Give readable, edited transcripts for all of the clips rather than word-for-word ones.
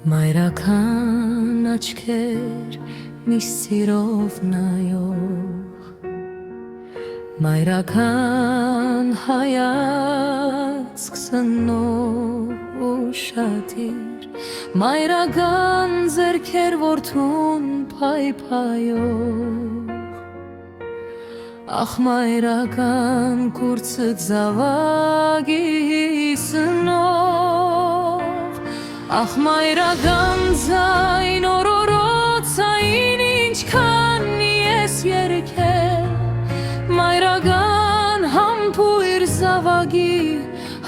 Մայրական աչքեր մի սիրով նայող, մայրական հայացք սնող ու շատիր, մայրական ձեռքեր որդուն փայփայող, ախ մայրական կուրծը զավագի սնող, ախ մայրական ձայն օրորոցային ինչքան ես երգել, մայրական համբույր զավագի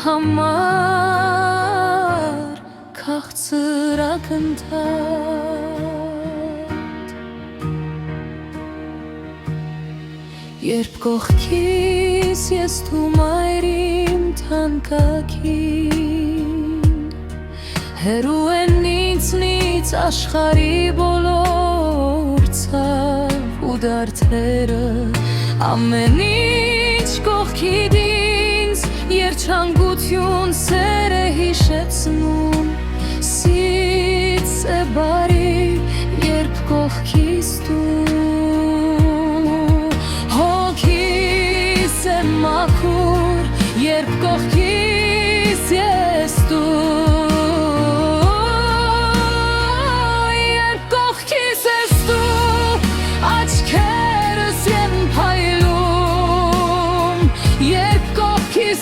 համար քաղցր ակնթարթ, երբ կողքիս ես դու մայրիմ թանկագին, հեռու են ինձնից աշխարհի բոլոր ցավ ու դարդերը, ամեն ինչ կողքիդ ինձ երջանկություն սեր է հիշեցնում, սից է բարի, երբ կողքիս դու, հոգիս է մաքուր, երբ կողքիս ես դու,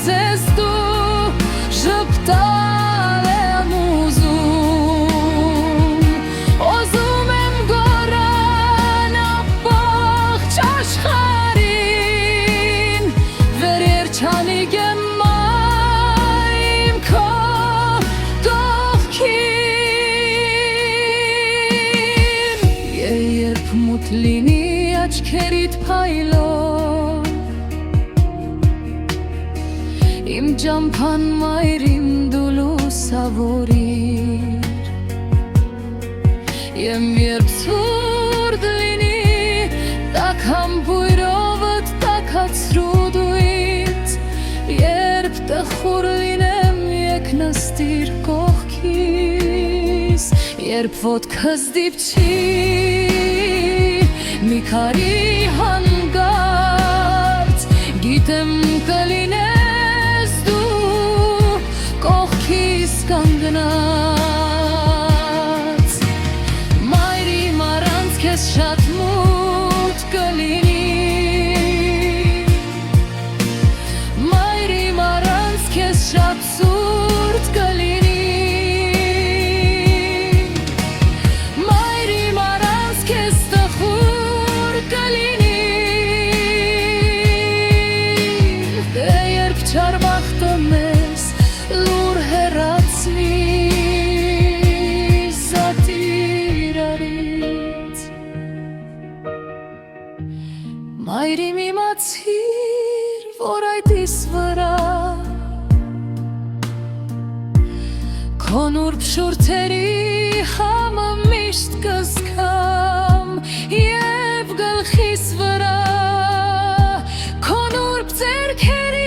ես դու ժպտալ եմ ուզում, օզում եմ գոռան ամբողջ աշխարհին, վեր երջանիկ եմ իմ քո կողքին, երբ մութ լինի աչքերիդ փայլող, իմ ճամփան մայրիմ դու լուսավորիր, երբ ցուրտ լինի տաք համբույրովդ տաքացրու դու ինձ, երբ տխուր լինեմ եկ նստիր կողքիս, երբ ոտքս դիպչի մի քարի հանգարց, գիտեմ կլինեմ կանգնած, մայրիմ առանց քեզ շատ մութ կլինի, մայրիմ առանց քեզ շատ սուրտ կլինի, մայրիմ առանց քեզ տխուր կլինի, երբ չարմախտը մեզ լուր հեռացնի զատիրարից, մայրիմ իմացիր, որ այդ իս վրա քո նուրբ շուրթերի համը միշտ կզգամ, և գլխիս վրա քո նուրբ ձեռքերի